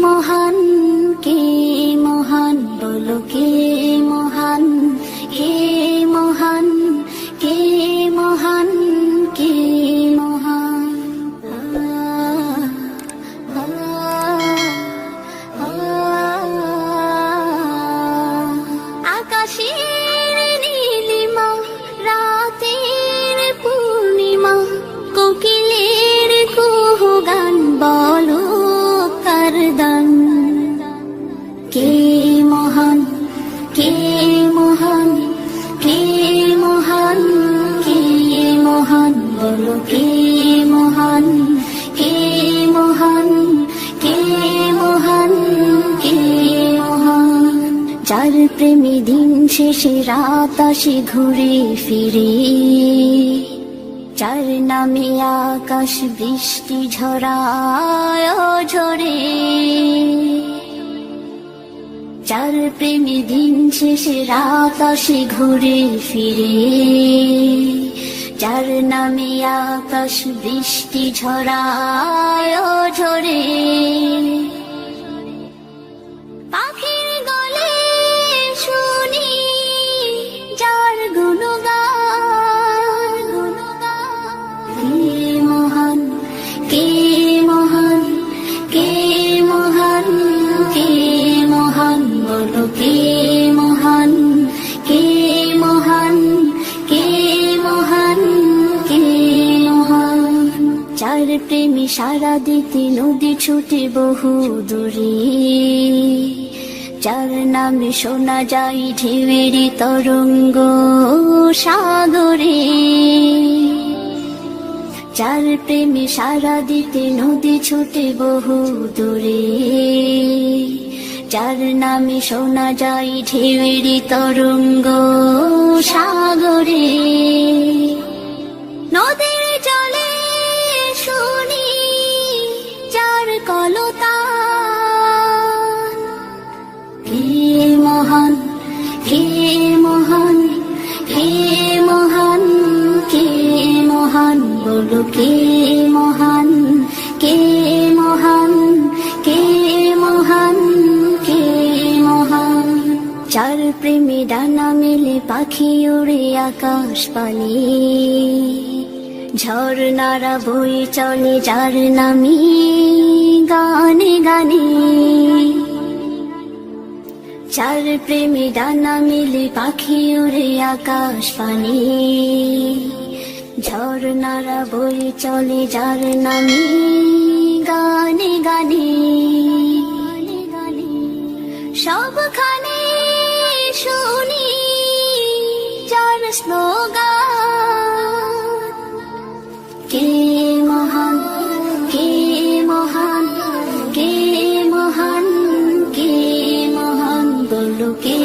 মহান, কে মহান, বলো কে মহান, কে মহান, কে মহান, কে মহান। আকাশের নীলিমা, রাতের পূর্ণিমা, কোকিলের কুহু গান, বলো কার দান। কে মহান, কে মহান, কে মহান, কে মহান, বলো কে মহান, কে মহান, কে মহান, কে মহান। যার প্রেমে দিন শেষে রাত আসে ঘুরে ফিরে, যার নামে আকাশ বৃষ্টি ঝরায় ঝরে, যার প্রেমে দিন শেষে রাত আসে ঘুরে ফিরে, যার নামে আকাশ বৃষ্টি ঝরায় ঝরে। পাখির গলে শুনি যার গুণগান, কে মহান, কে মহান, কে মহান, কে মহান, বলো কে মহান, কে মহান, কে মহান, কে মহান। যার প্রেমে সারা দিতে নদী ছুটে বহু দূরে, যার নামে শোনা যায় ঢেউয়ের তরঙ্গ সাগরে, যার প্রেমে সারা দিতে নদী ছুটে বহু দূরে, যার নামে শোনা যায় ঢেউয়ের তরঙ্গ সাগরে। নদীর জলে শুনি যার কলতান, কে মহান, কে মহান, কে মহান, কে মহান, বলো কে মহান, কে মহান, কে মহান, কে মহান। যার প্রেমে ডানা মেলে পাখি ওড়ে আকাশ পানে, ঝর্ণারা বয়ে চলে যার নামে গানে গানে, যার প্রেমে ডানা মেলে পাখি ওড়ে আকাশ পানে, ঝর্ণারা বয়ে চলে যার নামে গানে গানে। সবখানে শুনি যার স্লোগান, কে মহান, কে মহান, কে মহান, কে মহান, বলো কে